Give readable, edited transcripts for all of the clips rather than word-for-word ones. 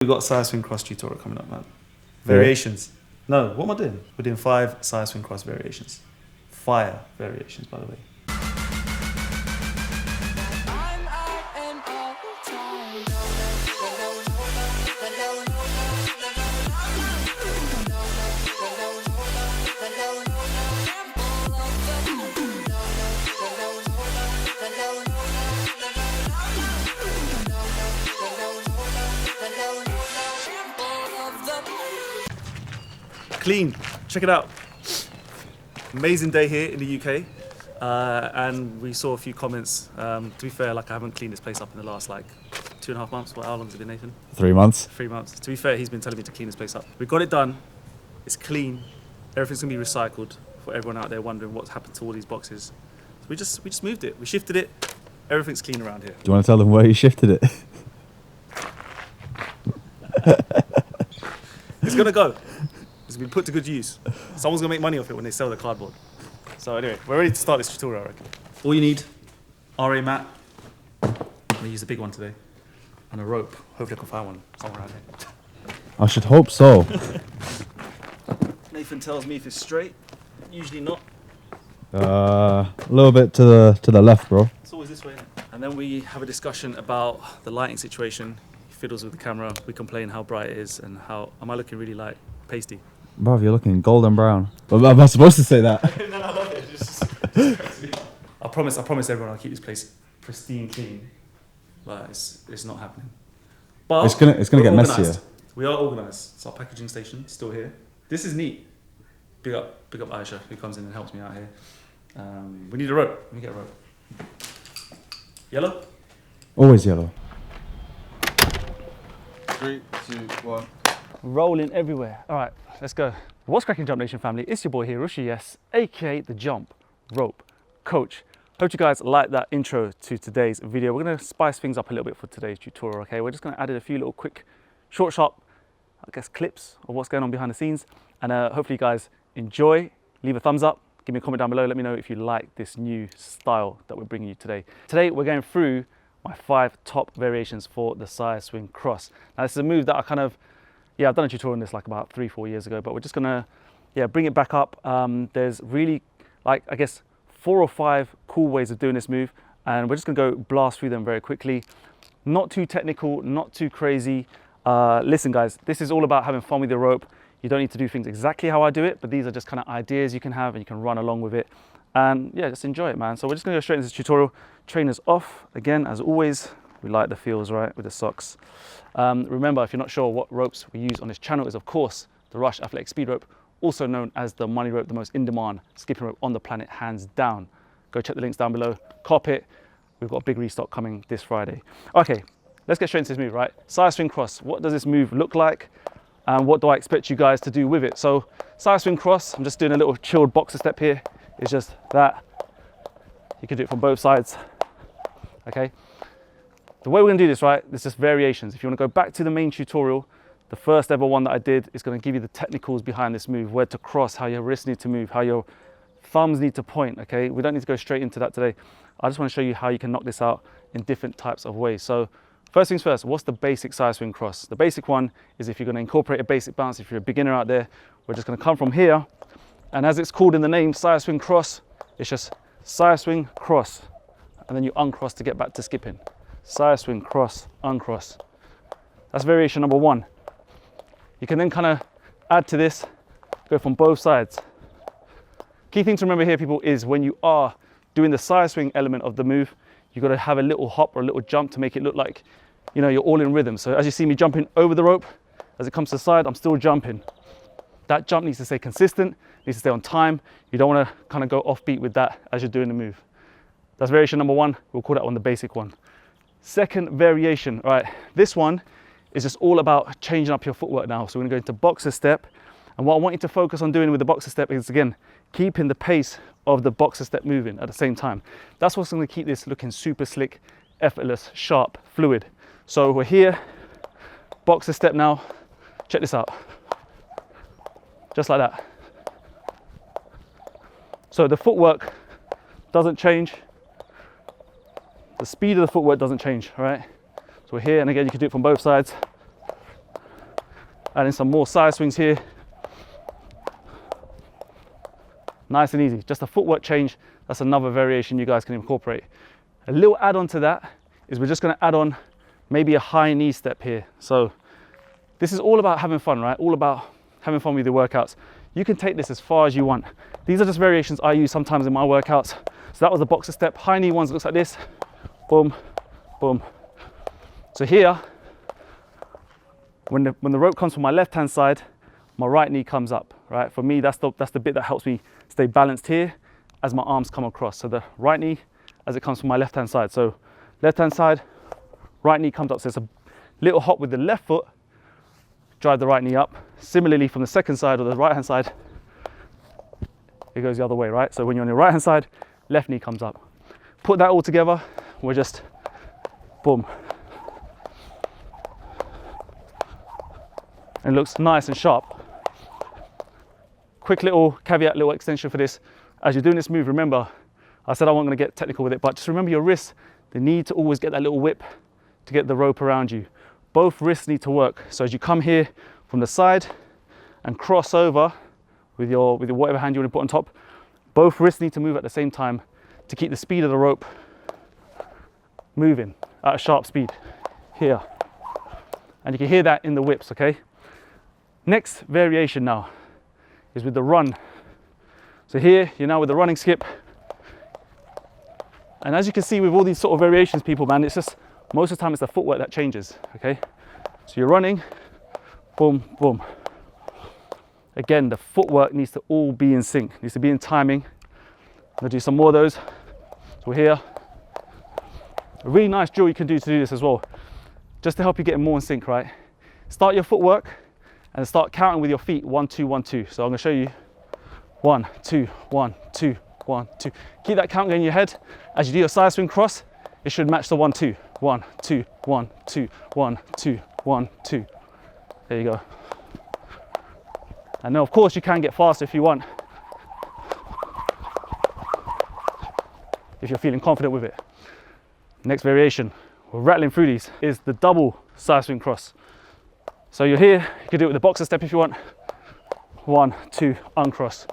We've got side swing cross tutorial coming up, man. Variations. No, what am I doing? We're doing 5 side swing cross variations. Fire variations, by the way. Clean, check it out. Amazing day here in the UK, and we saw a few comments. To be fair, like I haven't cleaned this place up in the last like 2.5 months. How long has it been, Nathan? 3 months. 3 months. To be fair, he's been telling me to clean this place up. We got it done. It's clean. Everything's gonna be recycled. For everyone out there wondering what's happened to all these boxes, so we just moved it. We shifted it. Everything's clean around here. Do you want to tell them where you shifted it? It's gonna go. It's been put to good use. Someone's gonna make money off it when they sell the cardboard. So anyway, we're ready to start this tutorial, I reckon. All you need, RA mat. I'm gonna use the big one today. And a rope. Hopefully I can find one somewhere around here. I should hope so. Nathan tells me if it's straight. Usually not. A little bit to the left, bro. It's always this way. And then we have a discussion about the lighting situation. He fiddles with the camera. We complain how bright it is and how am I looking really like pasty. Bro, you're looking golden brown. Well, am I supposed to say that? No, I love it. Just I promise everyone I'll keep this place pristine clean. But it's not happening. But It's gonna get organised. messier. We are organised. It's our packaging station, still here. This is neat. Big up Aisha, who comes in and helps me out here. We need a rope. Let me get a rope. Yellow? Always yellow. 3, 2, 1. Rolling everywhere. All right, let's go. What's cracking, Jump Nation family? It's your boy here, Rushi, yes, aka the Jump Rope Coach. Hope you guys like that intro to today's video. We're gonna spice things up a little bit for today's tutorial, okay? We're just gonna add in a few little quick, short, sharp, I guess, clips of what's going on behind the scenes. And hopefully you guys enjoy. Leave a thumbs up, give me a comment down below. Let me know if you like this new style that we're bringing you today. Today, we're going through my 5 top variations for the side swing cross. Now, this is a move that I've done a tutorial on this like about 3-4 years ago, but we're just gonna, bring it back up. There's really, like, I guess, 4 or 5 cool ways of doing this move, and we're just gonna go blast through them very quickly. Not too technical, not too crazy. Listen, guys, this is all about having fun with your rope. You don't need to do things exactly how I do it, but these are just kind of ideas you can have and you can run along with it. And yeah, just enjoy it, man. So we're just gonna go straight into this tutorial. Trainers off. Again, as always, we like the feels, right, with the socks. Remember, if you're not sure what ropes we use on this channel is, of course, the Rush Athletic Speed Rope, also known as the money rope, the most in-demand skipping rope on the planet, hands down. Go check the links down below. Cop it. We've got a big restock coming this Friday. Okay, let's get straight into this move, right? Side swing cross. What does this move look like? And what do I expect you guys to do with it? So, side swing cross, I'm just doing a little chilled boxer step here. It's just that. You can do it from both sides, okay? The way we're gonna do this, right, there's just variations. If you wanna go back to the main tutorial, the first ever one that I did is gonna give you the technicals behind this move, where to cross, how your wrists need to move, how your thumbs need to point, okay? We don't need to go straight into that today. I just wanna show you how you can knock this out in different types of ways. So first things first, what's the basic side swing cross? The basic one is if you're gonna incorporate a basic bounce, if you're a beginner out there, we're just gonna come from here, and as it's called in the name, side swing cross, it's just side swing cross, and then you uncross to get back to skipping. Side swing, cross, uncross. That's variation number 1. You can then kind of add to this, go from both sides. Key thing to remember here, people, is when you are doing the side swing element of the move, you've got to have a little hop or a little jump to make it look like, you know, you're all in rhythm. So as you see me jumping over the rope, as it comes to the side, I'm still jumping. That jump needs to stay consistent, needs to stay on time. You don't want to kind of go offbeat with that as you're doing the move. That's variation number 1. We'll call that one the basic one. Second variation, right? This one is just all about changing up your footwork now. So we're gonna go into boxer step. And what I want you to focus on doing with the boxer step is, again, keeping the pace of the boxer step moving at the same time. That's what's gonna keep this looking super slick, effortless, sharp, fluid. So we're here, boxer step now. Check this out. Just like that. So the footwork doesn't change. The speed of the footwork doesn't change, all right? So we're here, and again, you can do it from both sides. And then some more side swings here. Nice and easy, just a footwork change. That's another variation you guys can incorporate. A little add-on to that is we're just gonna add on maybe a high knee step here. So this is all about having fun, right? All about having fun with your workouts. You can take this as far as you want. These are just variations I use sometimes in my workouts. So that was the boxer step. High knee ones looks like this. Boom, boom. So here, when the rope comes from my left-hand side, my right knee comes up, right? For me, that's the bit that helps me stay balanced here as my arms come across. So the right knee as it comes from my left-hand side. So left-hand side, right knee comes up. So it's a little hop with the left foot, drive the right knee up. Similarly, from the second side or the right-hand side, it goes the other way, right? So when you're on your right-hand side, left knee comes up. Put that all together, we're just boom. And it looks nice and sharp. Quick little caveat, little extension for this. As you're doing this move, remember, I said I wasn't going to get technical with it, but just remember your wrists, they need to always get that little whip to get the rope around you. Both wrists need to work. So as you come here from the side and cross over with your whatever hand you want to put on top, both wrists need to move at the same time to keep the speed of the rope moving at a sharp speed here. And you can hear that in the whips, okay? Next variation now is with the run. So here, you're now with the running skip. And as you can see with all these sort of variations, people, man, it's just, most of the time it's the footwork that changes, okay? So you're running, boom, boom. Again, the footwork needs to all be in sync, needs to be in timing. I'm gonna do some more of those. So we're here. A really nice drill you can do to do this as well, just to help you get more in sync, right? Start your footwork and start counting with your feet, 1, 2, 1, 2. So I'm gonna show you 1, 2, 1, 2, 1, 2. Keep that count going in your head. As you do your side swing cross, it should match the 1, 2. 1, 2, 1, 2, 1, 2, 1, 2. There you go. And now, of course, you can get faster if you want, if you're feeling confident with it. Next variation, we're rattling through these, is the double side swing cross. So you're here, you can do it with the boxer step if you want. 1, 2, uncross.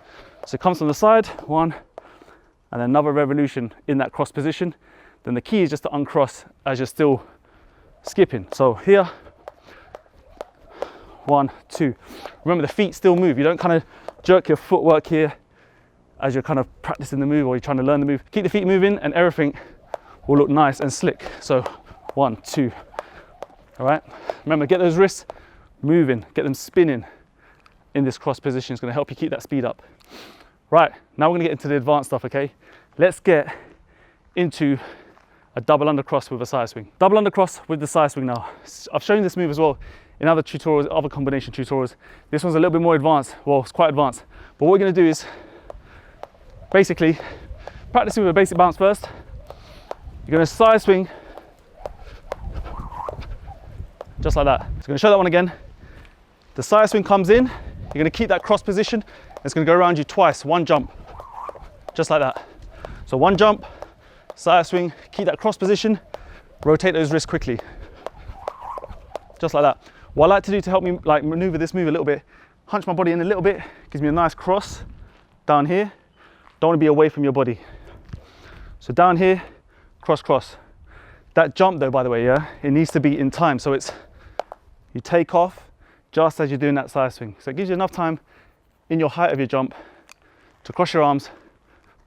So it comes from the side, 1, and then another revolution in that cross position. Then the key is just to uncross as you're still skipping. So here, 1, 2. Remember, the feet still move. You don't kind of jerk your footwork here as you're kind of practicing the move or you're trying to learn the move. Keep the feet moving and everything will look nice and slick. So 1, 2. All right. Remember, get those wrists moving, get them spinning in this cross position. It's going to help you keep that speed up. Right, now we're going to get into the advanced stuff, okay? Let's get into a double undercross with a side swing. Double undercross with the side swing now. I've shown you this move as well in other tutorials, other combination tutorials. This one's a little bit more advanced. Well, it's quite advanced. But what we're going to do is basically practicing with a basic bounce first. You're going to side swing just like that. So I'm going to show that one again. The side swing comes in. You're going to keep that cross position. It's going to go around you twice, one jump, just like that. So one jump, side swing, keep that cross position, rotate those wrists quickly, just like that. What I like to do to help me like maneuver this move a little bit, hunch my body in a little bit, gives me a nice cross down here. Don't want to be away from your body. So down here, cross, cross. That jump though, by the way, yeah, it needs to be in time. So it's, you take off just as you're doing that side swing. So it gives you enough time in your height of your jump to cross your arms,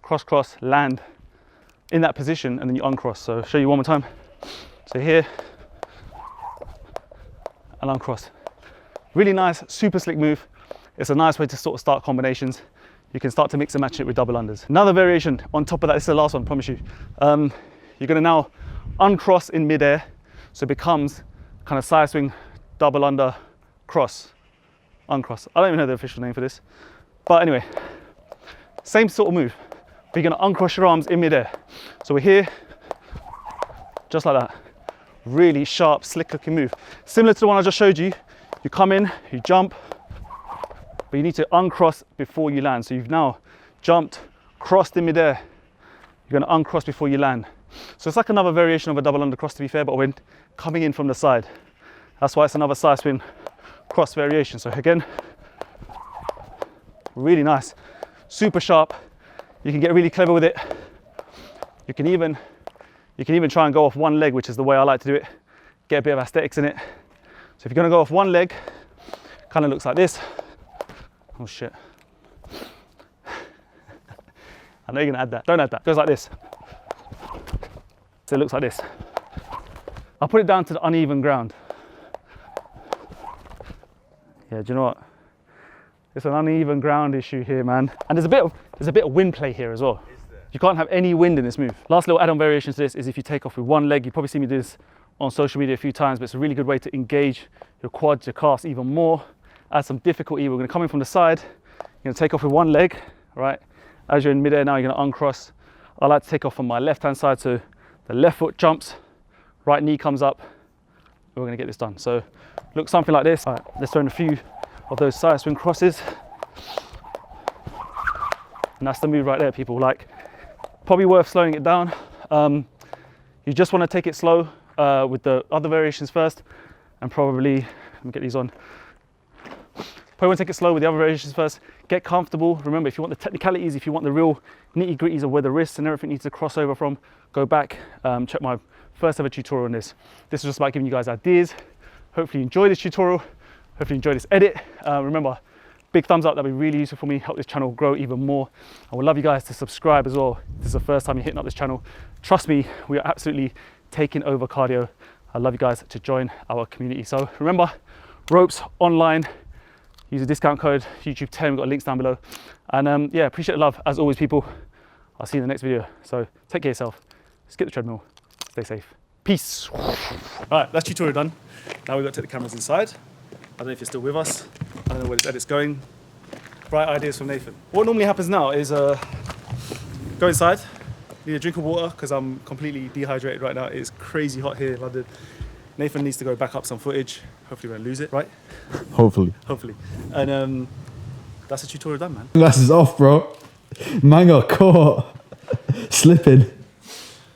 cross, cross, land in that position, and then you uncross. So I'll show you one more time. So here, and uncross. Really nice, super slick move. It's a nice way to sort of start combinations. You can start to mix and match it with double unders. Another variation on top of that, this is the last one, I promise you. You're gonna now uncross in midair, so it becomes kind of side swing, double under, cross, uncross. I don't even know the official name for this, but anyway, same sort of move, but you're gonna uncross your arms in midair. So we're here, just like that. Really sharp, slick looking move. Similar to the one I just showed you. You come in, you jump, but you need to uncross before you land. So you've now jumped, crossed in midair. You're gonna uncross before you land. So it's like another variation of a double undercross, to be fair, but when coming in from the side. That's why it's another side swing cross variation. So again, really nice, super sharp. You can get really clever with it. You can even try and go off one leg, which is the way I like to do it. Get a bit of aesthetics in it. So if you're gonna go off one leg, kind of looks like this. Oh shit. I know you're gonna add that. Don't add that. It goes like this. So it looks like this. I'll put it down to the uneven ground. Yeah, do you know what? It's an uneven ground issue here, man. And there's a bit of wind play here as well. You can't have any wind in this move. Last little add-on variation to this is if you take off with one leg. You probably see me do this on social media a few times, but it's a really good way to engage your quads, your calves even more. Add some difficulty. We're gonna come in from the side. You're gonna take off with one leg, right? As you're in midair now, you're gonna uncross. I like to take off on my left-hand side, so the left foot jumps, right knee comes up. We're gonna get this done. So look something like this. All right, let's throw in a few of those side swing crosses. And that's the move right there, people. Like, probably worth slowing it down. You just wanna take it slow with the other variations first, and probably, let me get these on. Probably want to take it slow with the other variations first. Get comfortable. Remember, if you want the technicalities, if you want the real nitty gritties of where the wrists and everything needs to cross over from, go back, check my first ever tutorial on this. This is just about giving you guys ideas. Hopefully you enjoy this tutorial. Hopefully you enjoy this edit. Remember, big thumbs up, that'd be really useful for me, help this channel grow even more. I would love you guys to subscribe as well. If this is the first time you're hitting up this channel. Trust me, we are absolutely taking over cardio. I'd love you guys to join our community. So remember, ropes online. Use the discount code YouTube10. We've got links down below. And yeah, appreciate the love as always, people. I'll see you in the next video. So take care of yourself. Skip the treadmill. Stay safe. Peace. All right, that's tutorial done. Now we've got to take the cameras inside. I don't know if you're still with us. I don't know where this edit's going. Bright ideas from Nathan. What normally happens now is go inside. Need a drink of water because I'm completely dehydrated right now. It's crazy hot here in London. Nathan needs to go back up some footage. Hopefully we won't lose it, right? Hopefully. Hopefully. And that's the tutorial done, man. Glasses off, bro. Man got caught. Slipping.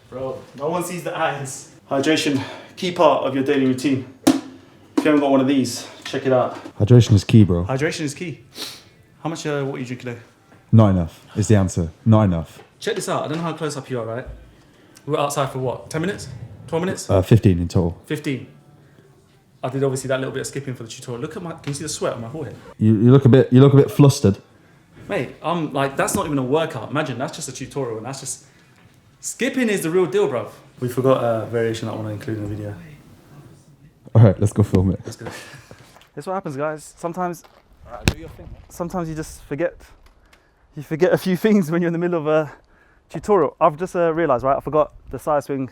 Bro, no one sees the eyes. Hydration, key part of your daily routine. If you haven't got one of these, check it out. Hydration is key, bro. Hydration is key. How much water are you drinking today? Not enough is the answer. Not enough. Check this out. I don't know how close up you are, right? We were outside for what? 10 minutes? 12 minutes? 15 in total. 15. I did obviously that little bit of skipping for the tutorial. Look at my, can you see the sweat on my forehead? You look a bit flustered. Mate, I'm like, that's not even a workout. Imagine, that's just a tutorial and that's just, skipping is the real deal, bruv. We forgot a variation I want to include in the video. All right, let's go film it. Let's go. That's what happens, guys. Sometimes, Do your thing. sometimes you just forget. You forget a few things when you're in the middle of a tutorial. I've just realized, right? I forgot the side swing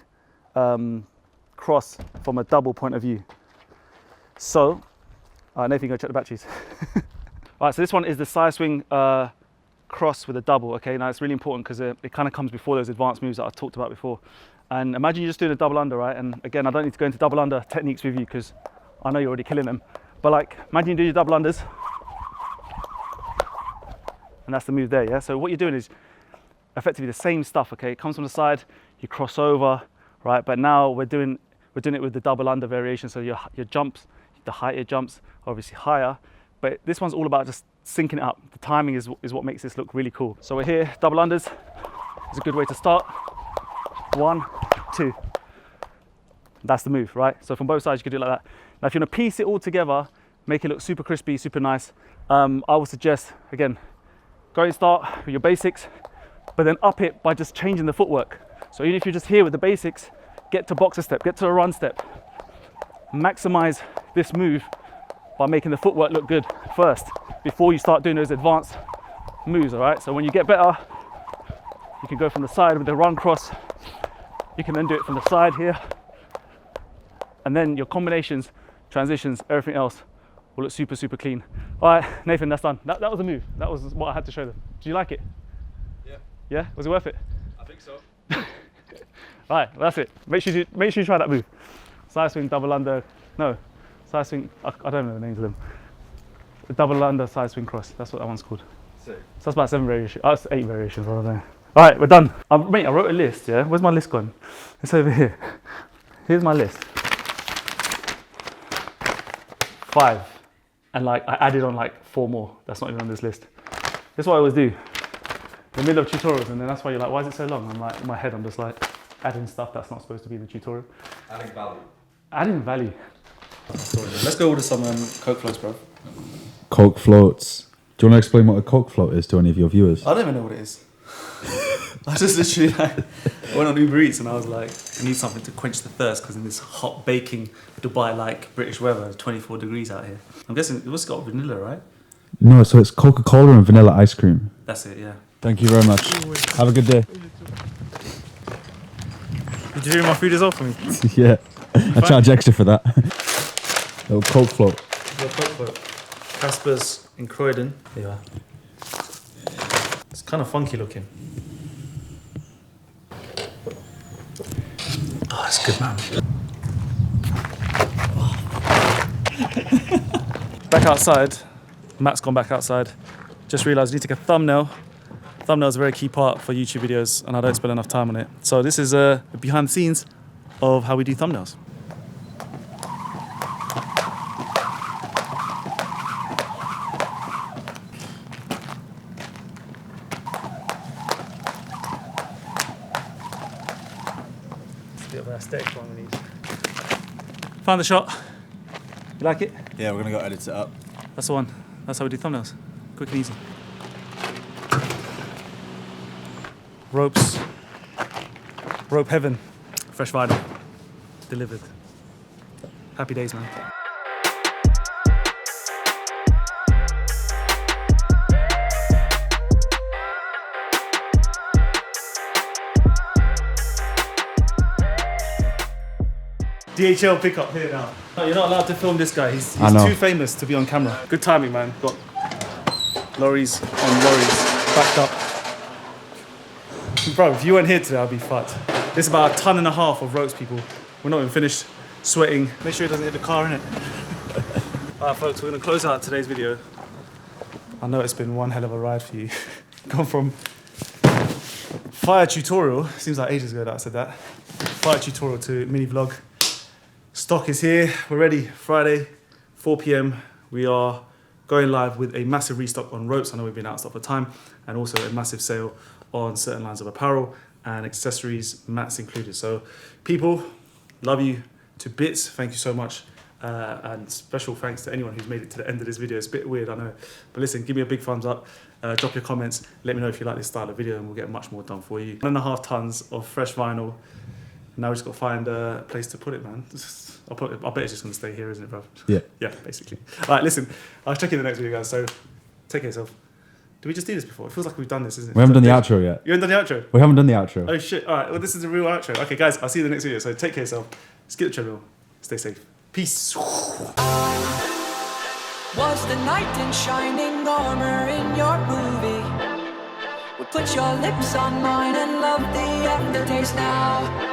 cross from a double point of view. So, Nathan, go check the batteries. All right, so this one is the side swing cross with a double. Okay, now it's really important because it kind of comes before those advanced moves that I talked about before. And imagine you're just doing a double under, right? And again, I don't need to go into double under techniques with you because I know you're already killing them. But like, imagine you do your double unders. And that's the move there, yeah? So what you're doing is effectively the same stuff, okay? It comes from the side, you cross over, right? But now we're doing it with the double under variation. So your jumps, the height of your jumps are obviously higher. But this one's all about just syncing it up. The timing is what makes this look really cool. So we're here, double unders. It's a good way to start. 1, 2. That's the move, right? So from both sides, you could do it like that. Now, if you want to piece it all together, make it look super crispy, super nice, I would suggest, again, go and start with your basics, but then up it by just changing the footwork. So even if you're just here with the basics, get to boxer step, get to a run step. Maximize this move by making the footwork look good first, before you start doing those advanced moves, all right? So when you get better, you can go from the side with the run cross. You can then do it from the side here. And then your combinations, transitions, everything else will look super, super clean. All right, Nathan, that's done. That was a move. That was what I had to show them. Do you like it? Yeah. Yeah? Was it worth it? I think so. All right, well, that's it. Make sure you try that move. Side swing, double under. No, side swing. I don't know the names of them. The double under, side swing cross. That's what that one's called. Sick. So that's about 7 variations. Oh, that's 8 variations, I don't know. All right, we're done. Mate, I wrote a list, yeah? Where's my list gone? It's over here. Here's my list. 5. And like I added on like 4 more. That's not even on this list. That's what I always do. In the middle of tutorials, and then that's why you're like, why is it so long? I'm like, in my head, I'm just like adding stuff that's not supposed to be in the tutorial. Adding value. Adding value. Let's go order some Coke floats, bro. Coke floats. Do you want to explain what a Coke float is to any of your viewers? I don't even know what it is. I just literally I went on Uber Eats and I was like, I need something to quench the thirst because in this hot baking Dubai-like British weather, it's 24 degrees out here. I'm guessing it must have got vanilla, right? No, so it's Coca-Cola and vanilla ice cream. That's it, yeah. Thank you very much. Have a good day. Did you do my food as well for me? Yeah, I charge extra for that. Little Coke float. Coke float. Casper's in Croydon. There you are. It's kind of funky looking. Oh, it's good, man. Back outside. Matt's gone back outside. Just realised I need to take a thumbnail. Thumbnail is a very key part for YouTube videos, and I don't spend enough time on it. So this is behind the scenes of how we do thumbnails. Bit of an aesthetic one we need. Found the shot. You like it? Yeah, we're gonna go edit it up. That's the one. That's how we do thumbnails. Quick and easy. Ropes. Rope heaven. Fresh vinyl. Delivered. Happy days, man. DHL pickup here now. No, you're not allowed to film this guy. He's too famous to be on camera. Good timing, man. Got lorries on lorries backed up. Bro, if you weren't here today, I'd be fucked. This is about 1.5 tons of ropes, people. We're not even finished sweating. Make sure it doesn't hit the car, innit? Alright, folks, we're gonna close out today's video. I know it's been one hell of a ride for you. Gone from fire tutorial, seems like ages ago that I said that. Fire tutorial to mini vlog. Stock is here, we're ready. Friday, 4 p.m. We are going live with a massive restock on ropes. I know we've been out of stock for time, and also a massive sale on certain lines of apparel and accessories, mats included. So people, love you to bits. Thank you so much. And special thanks to anyone who's made it to the end of this video. It's a bit weird, I know. But listen, give me a big thumbs up. Drop your comments. Let me know if you like this style of video and we'll get much more done for you. 1.5 tons of fresh vinyl. Now we just got to find a place to put it, man. I bet it's just going to stay here, isn't it, bro? Yeah. Yeah, basically. All right, listen. I'll check you in the next video, guys. So take care of yourself. Did we just do this before? It feels like we've done this, isn't it? We haven't done the outro yet. You haven't done the outro? We haven't done the outro. Oh, shit. All right. Well, this is the real outro. Okay, guys. I'll see you in the next video. So take care of yourself. Skip the treadmill. Stay safe. Peace. Was the knight in shining armor in your movie? Would put your lips on mine and love the aftertaste now.